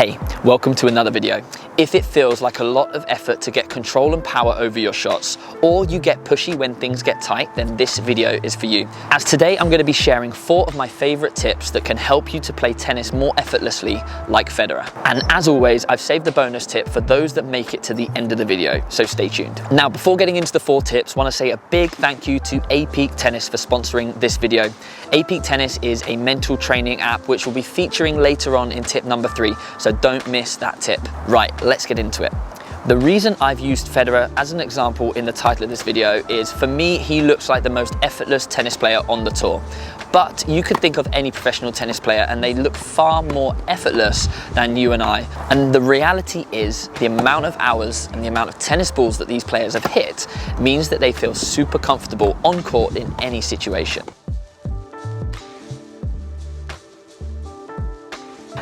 Hey, welcome to another video. If it feels like a lot of effort to get control and power over your shots, or you get pushy when things get tight, then this video is for you. As today I'm going to be sharing 4 of my favorite tips that can help you to play tennis more effortlessly like Federer. And as always, I've saved a bonus tip for those that make it to the end of the video, so stay tuned. Now, before getting into the 4 tips, I want to say a big thank you to APEAK Tennis for sponsoring this video. APEAK Tennis is a mental training app which will be featuring later on in tip number 3, so don't miss that tip. Right, let's get into it. The reason I've used Federer as an example in the title of this video is, for me, he looks like the most effortless tennis player on the tour. But you could think of any professional tennis player and they look far more effortless than you and I. And the reality is, the amount of hours and the amount of tennis balls that these players have hit means that they feel super comfortable on court in any situation.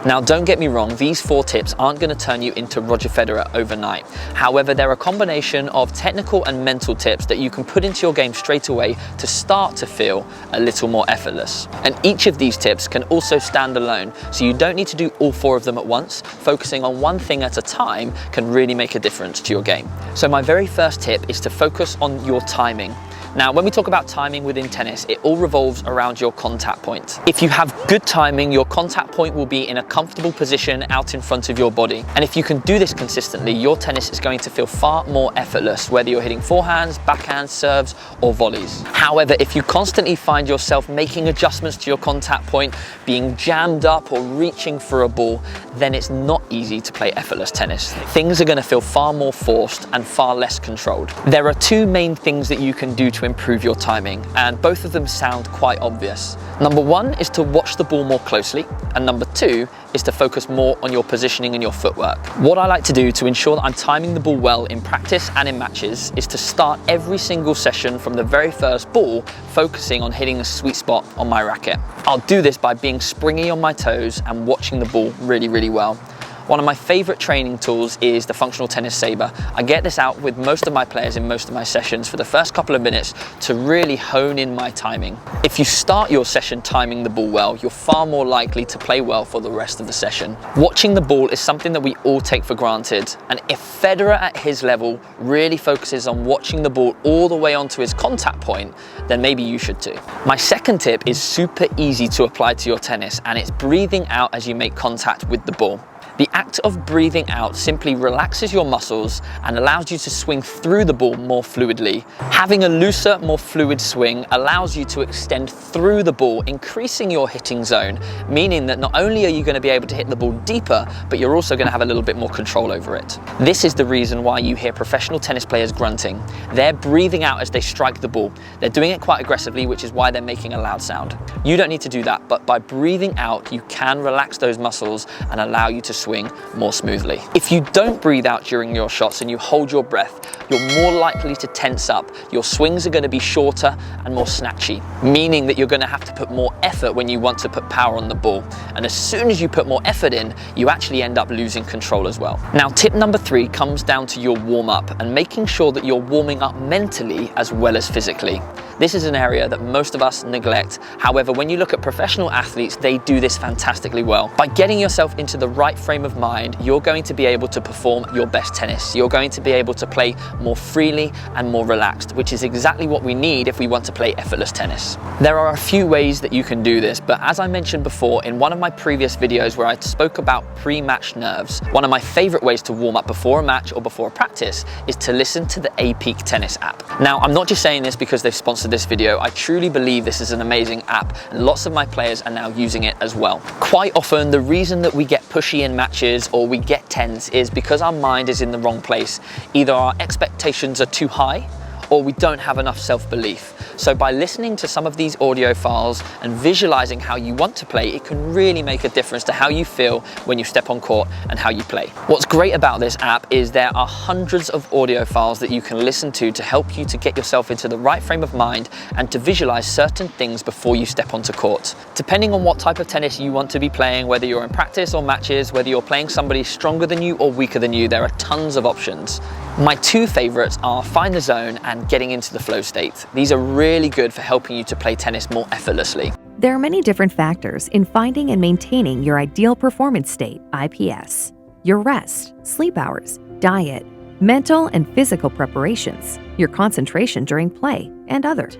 Now, don't get me wrong, these 4 tips aren't going to turn you into Roger Federer overnight. However, they're a combination of technical and mental tips that you can put into your game straight away to start to feel a little more effortless. And each of these tips can also stand alone, so you don't need to do all 4 of them at once. Focusing on one thing at a time can really make a difference to your game. So my very first tip is to focus on your timing. Now, when we talk about timing within tennis, it all revolves around your contact point. If you have good timing, your contact point will be in a comfortable position out in front of your body. And if you can do this consistently, your tennis is going to feel far more effortless, whether you're hitting forehands, backhands, serves, or volleys. However, if you constantly find yourself making adjustments to your contact point, being jammed up or reaching for a ball, then it's not easy to play effortless tennis. Things are going to feel far more forced and far less controlled. There are 2 main things that you can do to improve your timing, and both of them sound quite obvious. Number 1 is to watch the ball more closely, and number 2 is to focus more on your positioning and your footwork. What I like to do to ensure that I'm timing the ball well in practice and in matches is to start every single session from the very first ball, focusing on hitting the sweet spot on my racket. I'll do this by being springy on my toes and watching the ball really well. One of my favorite training tools is the functional tennis Saber. I get this out with most of my players in most of my sessions for the first couple of minutes to really hone in my timing. If you start your session timing the ball well, you're far more likely to play well for the rest of the session. Watching the ball is something that we all take for granted, and if Federer at his level really focuses on watching the ball all the way onto his contact point, then maybe you should too. My second tip is super easy to apply to your tennis, and it's breathing out as you make contact with the ball. The act of breathing out simply relaxes your muscles and allows you to swing through the ball more fluidly. Having a looser, more fluid swing allows you to extend through the ball, increasing your hitting zone, meaning that not only are you going to be able to hit the ball deeper, but you're also going to have a little bit more control over it. This is the reason why you hear professional tennis players grunting. They're breathing out as they strike the ball. They're doing it quite aggressively, which is why they're making a loud sound. You don't need to do that, but by breathing out, you can relax those muscles and allow you to swing more smoothly. If you don't breathe out during your shots and you hold your breath, you're more likely to tense up. Your swings are going to be shorter and more snatchy, meaning that you're going to have to put more effort when you want to put power on the ball. And as soon as you put more effort in, you actually end up losing control as well. Now, tip number 3 comes down to your warm-up and making sure that you're warming up mentally as well as physically. This is an area that most of us neglect. However, when you look at professional athletes, they do this fantastically well. By getting yourself into the right frame of mind, you're going to be able to perform your best tennis. You're going to be able to play more freely and more relaxed, which is exactly what we need if we want to play effortless tennis. There are a few ways that you can do this, but as I mentioned before in one of my previous videos where I spoke about pre-match nerves, one of my favorite ways to warm up before a match or before a practice is to listen to the APEAK Tennis app. Now, I'm not just saying this because they've sponsored this video. I truly believe this is an amazing app, and lots of my players are now using it as well. Quite often, the reason that we get pushy in matches or we get tense is because our mind is in the wrong place. Either our expectations are too high or we don't have enough self-belief. So by listening to some of these audio files and visualizing how you want to play, it can really make a difference to how you feel when you step on court and how you play. What's great about this app is there are hundreds of audio files that you can listen to help you to get yourself into the right frame of mind and to visualize certain things before you step onto court. Depending on what type of tennis you want to be playing, whether you're in practice or matches, whether you're playing somebody stronger than you or weaker than you, there are tons of options. My 2 favorites are Find the Zone and Getting into the Flow State. These are really good for helping you to play tennis more effortlessly. There are many different factors in finding and maintaining your ideal performance state, IPS. Your rest, sleep hours, diet, mental and physical preparations, your concentration during play, and others.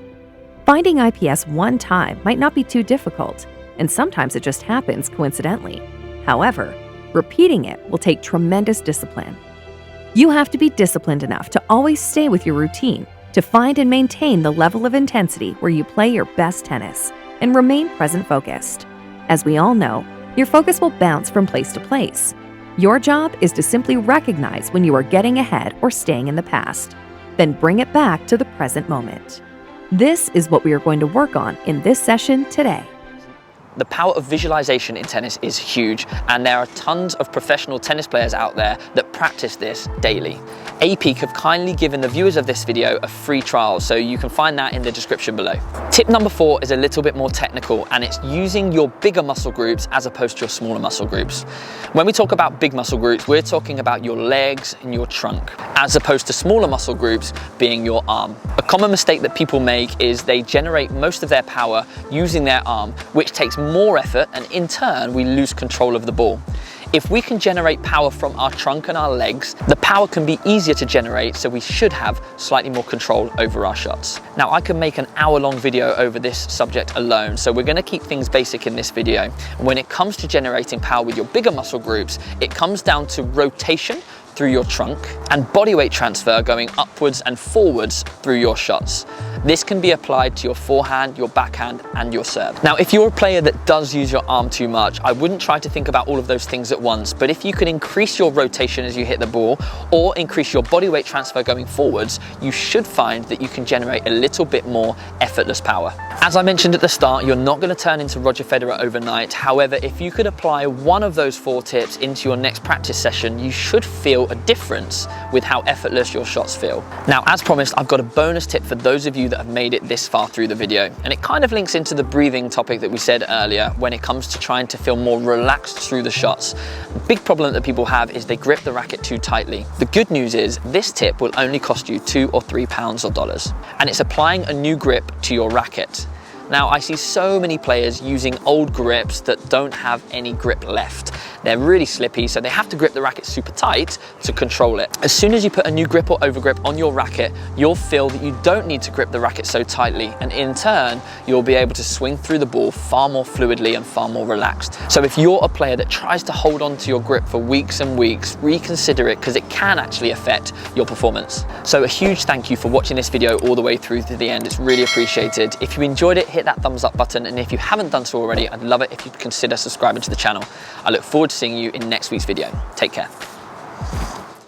Finding IPS one time might not be too difficult, and sometimes it just happens coincidentally. However, repeating it will take tremendous discipline. You have to be disciplined enough to always stay with your routine, to find and maintain the level of intensity where you play your best tennis, and remain present focused. As we all know, your focus will bounce from place to place. Your job is to simply recognize when you are getting ahead or staying in the past, then bring it back to the present moment. This is what we are going to work on in this session today. The power of visualization in tennis is huge, and there are tons of professional tennis players out there that practice this daily. APEAK have kindly given the viewers of this video a free trial, so you can find that in the description below. Tip number 4 is a little bit more technical, and it's using your bigger muscle groups as opposed to your smaller muscle groups. When we talk about big muscle groups, we're talking about your legs and your trunk, as opposed to smaller muscle groups being your arm. A common mistake that people make is they generate most of their power using their arm, which takes more effort, and in turn we lose control of the ball. If we can generate power from our trunk and our legs, the power can be easier to generate, so we should have slightly more control over our shots. Now, I can make an hour-long video over this subject alone, so we're going to keep things basic in this video. When it comes to generating power with your bigger muscle groups, it comes down to rotation through your trunk and body weight transfer going upwards and forwards through your shots. This can be applied to your forehand, your backhand, and your serve. Now, if you're a player that does use your arm too much, I wouldn't try to think about all of those things at once, but if you can increase your rotation as you hit the ball or increase your body weight transfer going forwards, you should find that you can generate a little bit more effortless power. As I mentioned at the start, you're not going to turn into Roger Federer overnight. However, if you could apply one of those 4 tips into your next practice session, you should feel a difference with how effortless your shots feel. Now, as promised, I've got a bonus tip for those of you that have made it this far through the video, and it kind of links into the breathing topic that we said earlier when it comes to trying to feel more relaxed through the shots. The big problem that people have is they grip the racket too tightly. The good news is this tip will only cost you £2 or £3 or dollars, and it's applying a new grip to your racket. Now, I see so many players using old grips that don't have any grip left. They're really slippy, so they have to grip the racket super tight to control it. As soon as you put a new grip or overgrip on your racket, you'll feel that you don't need to grip the racket so tightly, and in turn, you'll be able to swing through the ball far more fluidly and far more relaxed. So if you're a player that tries to hold on to your grip for weeks and weeks, reconsider it, because it can actually affect your performance. So a huge thank you for watching this video all the way through to the end. It's really appreciated. If you enjoyed it, hit that thumbs up button, and if you haven't done so already, I'd love it if you'd consider subscribing to the channel. I look forward to seeing you in next week's video. Take care.